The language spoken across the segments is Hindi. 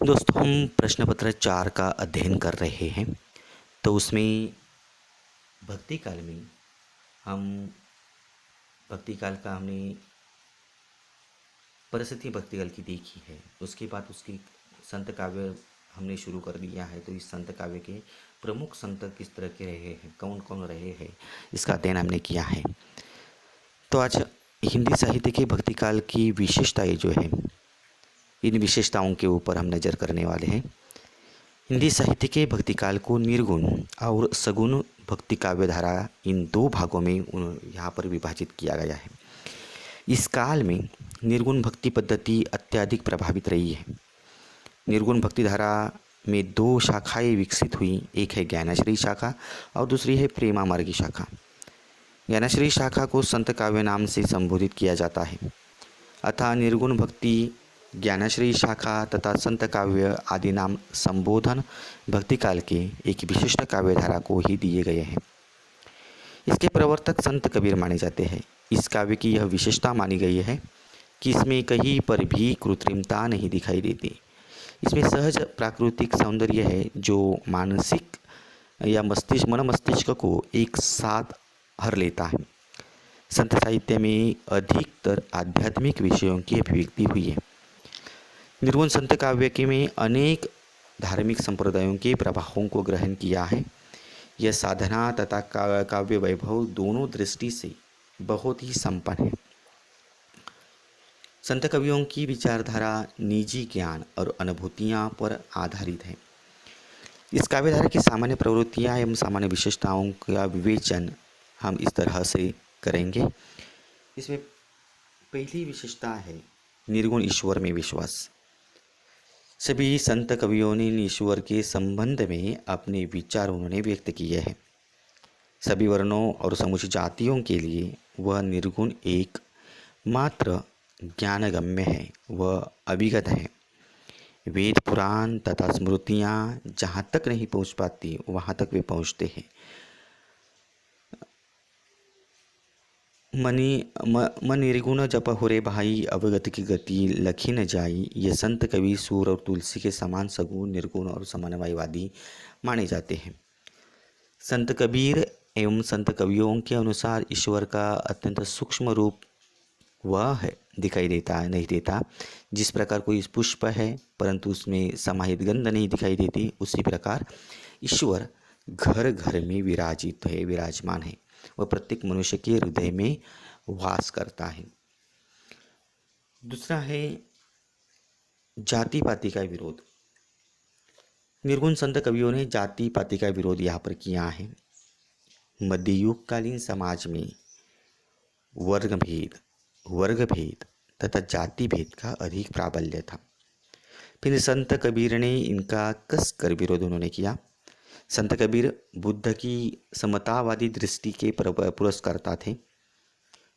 दोस्तों, हम प्रश्न पत्र 4 का अध्ययन कर रहे हैं। तो उसमें भक्ति काल में हम भक्ति काल का हमने परिस्थिति भक्ति काल की देखी है। उसके बाद उसकी संत काव्य हमने शुरू कर दिया है। तो इस संत काव्य के प्रमुख संत किस तरह के रहे हैं, कौन कौन रहे हैं, इसका अध्ययन हमने किया है। तो आज हिंदी साहित्य के भक्ति काल की विशेषताएं जो है, इन विशेषताओं के ऊपर हम नज़र करने वाले हैं। हिंदी साहित्य के भक्ति काल को निर्गुण और सगुण भक्ति काव्य धारा, इन दो भागों में यहाँ पर विभाजित किया गया है। इस काल में निर्गुण भक्ति पद्धति अत्यधिक प्रभावित रही है। निर्गुण भक्ति धारा में दो शाखाएं विकसित हुई, एक है ज्ञानश्री शाखा और दूसरी है प्रेमा मार्गी शाखा। ज्ञानश्री शाखा को संत काव्य नाम से संबोधित किया जाता है, अतः निर्गुण भक्ति ज्ञानश्री शाखा तथा संत काव्य आदि नाम संबोधन भक्ति काल के एक विशिष्ट काव्य धारा को ही दिए गए हैं। इसके प्रवर्तक संत कबीर माने जाते हैं। इस काव्य की यह विशेषता मानी गई है कि इसमें कहीं पर भी कृत्रिमता नहीं दिखाई देती। इसमें सहज प्राकृतिक सौंदर्य है जो मानसिक या मन मस्तिष्क को एक साथ हर लेता है। संत साहित्य में अधिकतर आध्यात्मिक विषयों की अभिव्यक्ति हुई है। निर्गुण संत काव्य के में अनेक धार्मिक संप्रदायों के प्रभावों को ग्रहण किया है। यह साधना तथा काव्य वैभव दोनों दृष्टि से बहुत ही संपन्न है। संत कवियों की विचारधारा निजी ज्ञान और अनुभूतियाँ पर आधारित है। इस काव्यधारा की सामान्य प्रवृत्तियाँ एवं सामान्य विशेषताओं का विवेचन हम इस तरह से करेंगे। इसमें पहली विशेषता है निर्गुण ईश्वर में विश्वास। सभी संत कवियों ने ईश्वर के संबंध में अपने विचार उन्होंने व्यक्त किए हैं। सभी वर्णों और समुचित जातियों के लिए वह निर्गुण एक मात्र ज्ञानगम्य है, वह अभिगत है। वेद पुराण तथा स्मृतियाँ जहाँ तक नहीं पहुँच पाती वहाँ तक वे पहुँचते हैं। मन निर्गुण जप हो रे भाई, अवगत की गति लखी न जाई। ये संत कवि सूर और तुलसी के समान सगुण निर्गुण और समन्वयवादी माने जाते हैं। संत कबीर एवं संत कवियों के अनुसार ईश्वर का अत्यंत सूक्ष्म रूप वह है दिखाई देता है नहीं देता। जिस प्रकार कोई पुष्प है परंतु उसमें समाहित गंध नहीं दिखाई देती, उसी प्रकार ईश्वर घर घर में विराजित है, विराजमान है। वह प्रत्येक मनुष्य के हृदय में वास करता है। दूसरा है जाति पाति का विरोध। निर्गुण संत कवियों ने जाति पाति का विरोध यहाँ पर किया है। मध्ययुगकालीन समाज में वर्ग भेद तथा जाति भेद का अधिक प्राबल्य था। फिर संत कबीर ने इनका कसकर विरोध उन्होंने किया। संत कबीर बुद्ध की समतावादी दृष्टि के पुरस्कर्ता थे।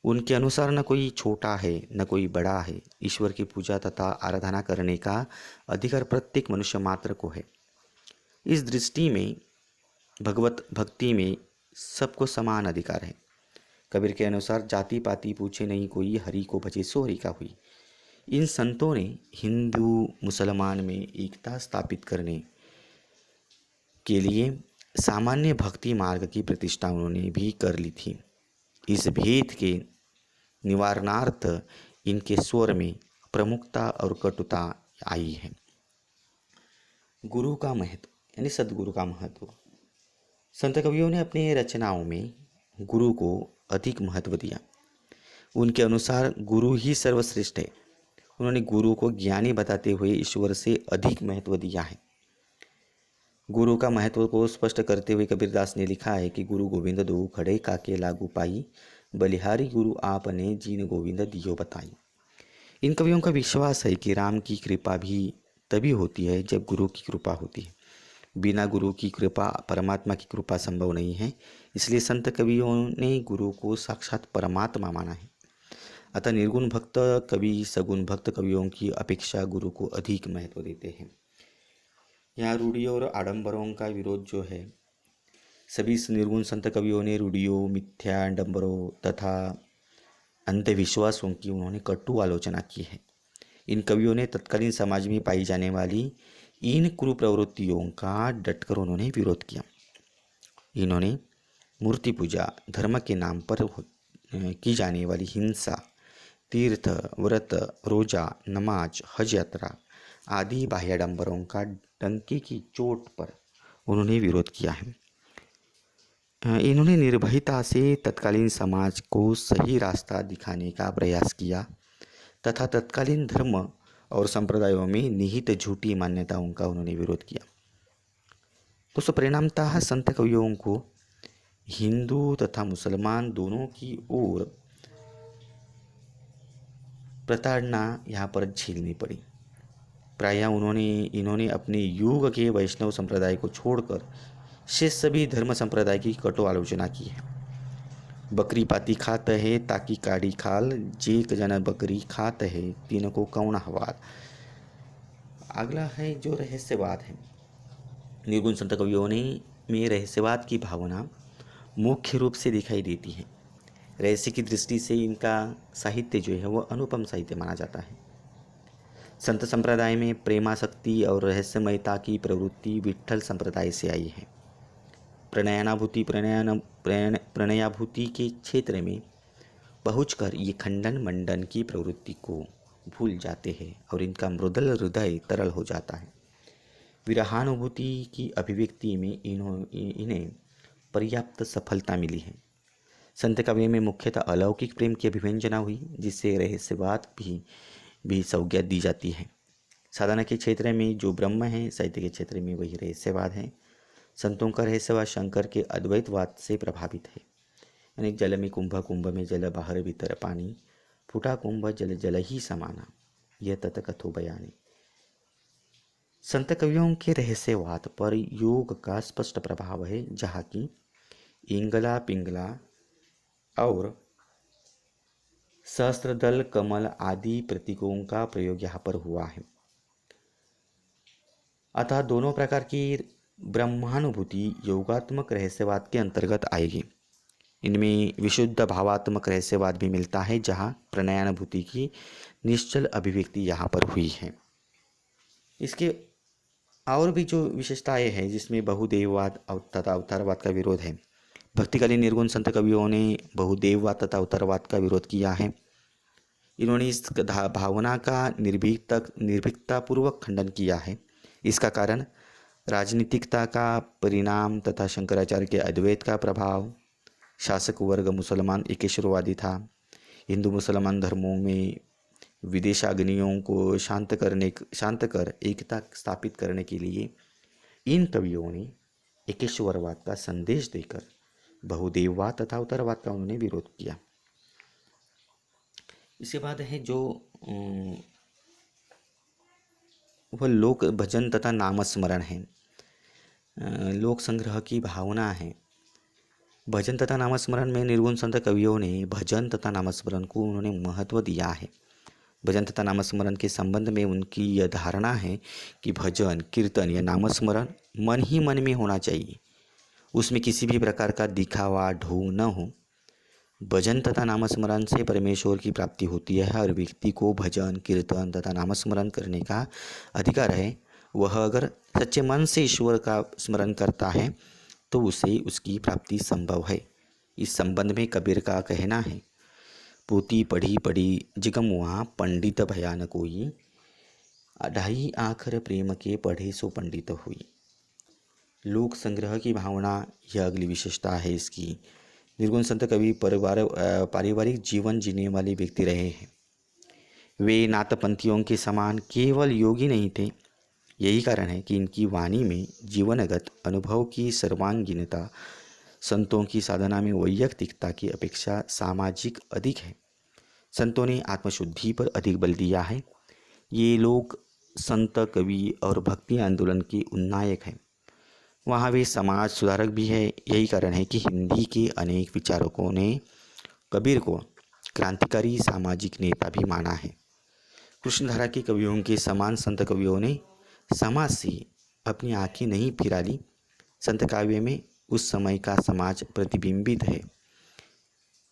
उनके अनुसार न कोई छोटा है न कोई बड़ा है। ईश्वर की पूजा तथा आराधना करने का अधिकार प्रत्येक मनुष्य मात्र को है। इस दृष्टि में भगवत भक्ति में सबको समान अधिकार है। कबीर के अनुसार जाति पाति पूछे नहीं कोई, हरि को भजे सो हरि का हुई। इन संतों ने हिंदू मुसलमान में एकता स्थापित करने के लिए सामान्य भक्ति मार्ग की प्रतिष्ठा उन्होंने भी कर ली थी। इस भेद के निवारणार्थ इनके स्वर में प्रमुखता और कटुता आई है। गुरु का महत्व यानी सदगुरु का महत्व। संत कवियों ने अपनी रचनाओं में गुरु को अधिक महत्व दिया। उनके अनुसार गुरु ही सर्वश्रेष्ठ है। उन्होंने गुरु को ज्ञानी बताते हुए ईश्वर से अधिक महत्व दिया है। गुरु का महत्व को स्पष्ट करते हुए कबीरदास ने लिखा है कि गुरु गोविंद दो खड़े काके लागू पाई, बलिहारी गुरु आपने जीन गोविंद दियो बताई। इन कवियों का विश्वास है कि राम की कृपा भी तभी होती है जब गुरु की कृपा होती है। बिना गुरु की कृपा परमात्मा की कृपा संभव नहीं है। इसलिए संत कवियों ने गुरु को साक्षात परमात्मा माना है। अतः निर्गुण भक्त कवि सगुण भक्त कवियों की अपेक्षा गुरु को अधिक महत्व देते हैं। यहाँ रूढ़ियों और आडंबरों का विरोध जो है, सभी निर्गुण संत कवियों ने रूढ़ियों, मिथ्या आडंबरों तथा अंधविश्वासों की उन्होंने कटु आलोचना की है। इन कवियों ने तत्कालीन समाज में पाई जाने वाली इन कुप्रवृत्तियों का डटकर उन्होंने विरोध किया। इन्होंने मूर्ति पूजा, धर्म के नाम पर की जाने वाली हिंसा, तीर्थ, व्रत, रोजा, नमाज, हज यात्रा आदि बाह्याडंबरों का डंके की चोट पर उन्होंने विरोध किया है। इन्होंने निर्भयता से तत्कालीन समाज को सही रास्ता दिखाने का प्रयास किया तथा तत्कालीन धर्म और संप्रदायों में निहित झूठी मान्यताओं का उन्होंने विरोध किया। दोस्तों, परिणामतः संत कवियों को हिंदू तथा मुसलमान दोनों की ओर प्रताड़ना यहाँ पर झेलनी पड़ी। प्रायः इन्होंने अपने युग के वैष्णव संप्रदाय को छोड़कर शेष सभी धर्म संप्रदाय की कटु आलोचना की है। बकरी पाती खात है ताकि काढ़ी खाल, जेक जन बकरी खात है तीन को कौन हवाल। अगला है जो रहस्यवाद है। निर्गुण संत कवियों में रहस्यवाद की भावना मुख्य रूप से दिखाई देती है। रहस्य की दृष्टि से इनका साहित्य जो है वह अनुपम साहित्य माना जाता है। संत संप्रदाय में प्रेमासक्ति और रहस्यमयता की प्रवृत्ति विट्ठल संप्रदाय से आई है। प्रणयाभूति के क्षेत्र में पहुंचकर ये खंडन मंडन की प्रवृत्ति को भूल जाते हैं और इनका मृदुल हृदय तरल हो जाता है। विरहानुभूति की अभिव्यक्ति में इन्हें पर्याप्त सफलता मिली है। संत काव्य में मुख्यतः अलौकिक प्रेम की अभिव्यंजना हुई, जिससे रहस्यवाद भी संज्ञा दी जाती है। साधना के क्षेत्र में जो ब्रह्म है, साहित्य के क्षेत्र में वही रहस्यवाद है। संतों का रहस्यवाद शंकर के अद्वैतवाद से प्रभावित है। यानी जल में कुंभ, कुंभ में जल, बाहर भीतर पानी, फूटा कुंभ जल जल ही समाना, यह तत कथो बयानी। संत कवियों के रहस्यवाद पर योग का स्पष्ट प्रभाव है, जहाँ की इंगला पिंगला और सहस्त्रदल कमल आदि प्रतीकों का प्रयोग यहाँ पर हुआ है। अतः दोनों प्रकार की ब्रह्मानुभूति योगात्मक रहस्यवाद के अंतर्गत आएगी। इनमें विशुद्ध भावात्मक रहस्यवाद भी मिलता है, जहाँ प्रणयानुभूति की निश्चल अभिव्यक्ति यहाँ पर हुई है। इसके और भी जो विशेषताएं हैं, जिसमें बहुदेववाद तथा अवतारवाद का विरोध है। भक्तिकालीन निर्गुण संत कवियों ने बहुदेववाद तथा अवतारवाद का विरोध किया है। इन्होंने इस भावना का निर्भीकतापूर्वक खंडन किया है। इसका कारण राजनीतिकता का परिणाम तथा शंकराचार्य के अद्वैत का प्रभाव। शासक वर्ग मुसलमान एकेश्वरवादी था। हिंदू मुसलमान धर्मों में विदेशाग्नियों को शांत कर एकता स्थापित करने के लिए इन कवियों ने एकेश्वरवाद का संदेश देकर बहुदेववाद तथा अवतारवाद का उन्होंने विरोध किया। इसके बाद है जो वह लोक भजन तथा नामस्मरण है। लोक संग्रह की भावना है। भजन तथा नामस्मरण में निर्गुण संत कवियों ने भजन तथा नामस्मरण को उन्होंने महत्व दिया है। भजन तथा नामस्मरण के संबंध में उनकी यह धारणा है कि भजन, कीर्तन या नामस्मरण मन ही मन में होना चाहिए, उसमें किसी भी प्रकार का दिखावा, ढोंग न हो। भजन तथा नामस्मरण से परमेश्वर की प्राप्ति होती है। हर व्यक्ति को भजन, कीर्तन तथा नामस्मरण करने का अधिकार है। वह अगर सच्चे मन से ईश्वर का स्मरण करता है तो उसे उसकी प्राप्ति संभव है। इस संबंध में कबीर का कहना है, पोती पढ़ी पढ़ी जिगम वहाँ पंडित भयान कोई, ढाई आखर प्रेम के पढ़े सो पंडित हुई। लोक संग्रह की भावना, यह अगली विशेषता है इसकी। निर्गुण संत कवि पारिवारिक जीवन जीने वाले व्यक्ति रहे हैं। वे नाथपंथियों के समान केवल योगी नहीं थे। यही कारण है कि इनकी वाणी में जीवनगत अनुभव की सर्वांगीणता संतों की साधना में वैयक्तिकता की अपेक्षा सामाजिक अधिक है। संतों ने आत्मशुद्धि पर अधिक बल दिया है। ये लोग संत, कवि और भक्ति आंदोलन के उन्नायक हैं। वहाँ वे समाज सुधारक भी है। यही कारण है कि हिंदी के अनेक विचारकों ने कबीर को क्रांतिकारी सामाजिक नेता भी माना है। कृष्णधारा के कवियों के समान संत कवियों ने समाज से अपनी आंखें नहीं फिरा ली। संत काव्य में उस समय का समाज प्रतिबिंबित है।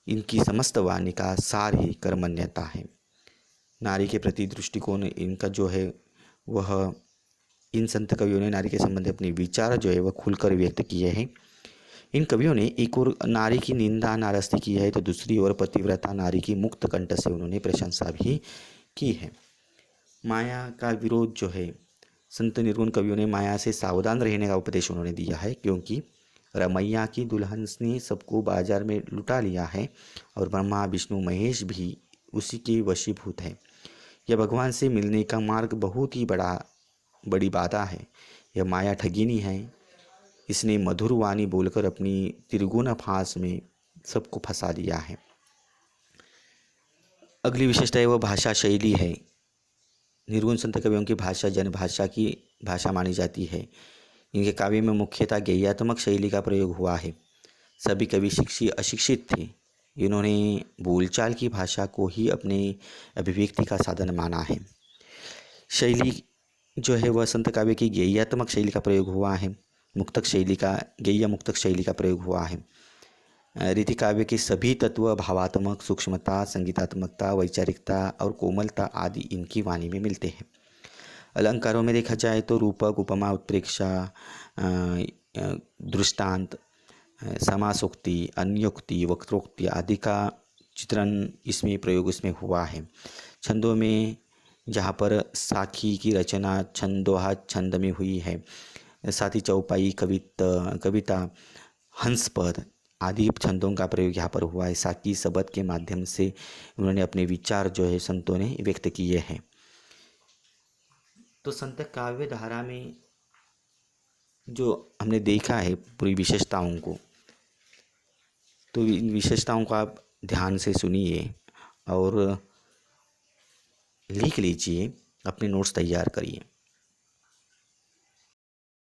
इनकी समस्त वाणी का सार ही कर्मण्यता है। नारी के प्रति दृष्टिकोण इनका जो है वह, इन संत कवियों ने नारी के संबंध में अपने विचार जो है वह खुलकर व्यक्त किए हैं। इन कवियों ने एक और नारी की निंदा नारस्ती की है, तो दूसरी ओर पतिव्रता नारी की मुक्त कंठ से उन्होंने प्रशंसा भी की है। माया का विरोध जो है, संत निर्गुण कवियों ने माया से सावधान रहने का उपदेश उन्होंने दिया है, क्योंकि रमैया की दुल्हन ने सबको बाजार में लुटा लिया है और ब्रह्मा विष्णु महेश भी उसी के वशीभूत है। यह भगवान से मिलने का मार्ग बहुत ही बड़ी बाधा है। यह माया ठगिनी है। इसने मधुर वाणी बोलकर अपनी त्रिगुण फांस में सबको फंसा दिया है। अगली विशेषता है वह भाषा शैली है। निर्गुण संत कवियों की भाषा जनभाषा की भाषा मानी जाती है। इनके काव्य में मुख्यतः गेयात्मक शैली का प्रयोग हुआ है। सभी कवि अशिक्षित थे। इन्होंने बोलचाल की भाषा को ही अपने अभिव्यक्ति का साधन माना है। शैली जो है वह संत काव्य की गेयात्मक शैली का प्रयोग हुआ है। गेय मुक्तक शैली का प्रयोग हुआ है। रीति काव्य के सभी तत्व भावात्मक, सूक्ष्मता, संगीतात्मकता, वैचारिकता और कोमलता आदि इनकी वाणी में मिलते हैं। अलंकारों में देखा जाए तो रूपक, उपमा, उत्प्रेक्षा, दृष्टांत, समासोक्ति, अन्योक्ति, वक्रोक्ति आदि का चित्रण प्रयोग इसमें हुआ है। छंदों में जहाँ पर साखी की रचना छंदोहा छंद में हुई है, साथ ही चौपाई, कविता, हंसपद आदि छंदों का प्रयोग यहाँ पर हुआ है। साकी शब्द के माध्यम से उन्होंने अपने विचार जो है संतों ने व्यक्त किए हैं। तो संत काव्य धारा में जो हमने देखा है पूरी विशेषताओं को, तो इन विशेषताओं को आप ध्यान से सुनिए और लिख लीजिए, अपने नोट्स तैयार करिए।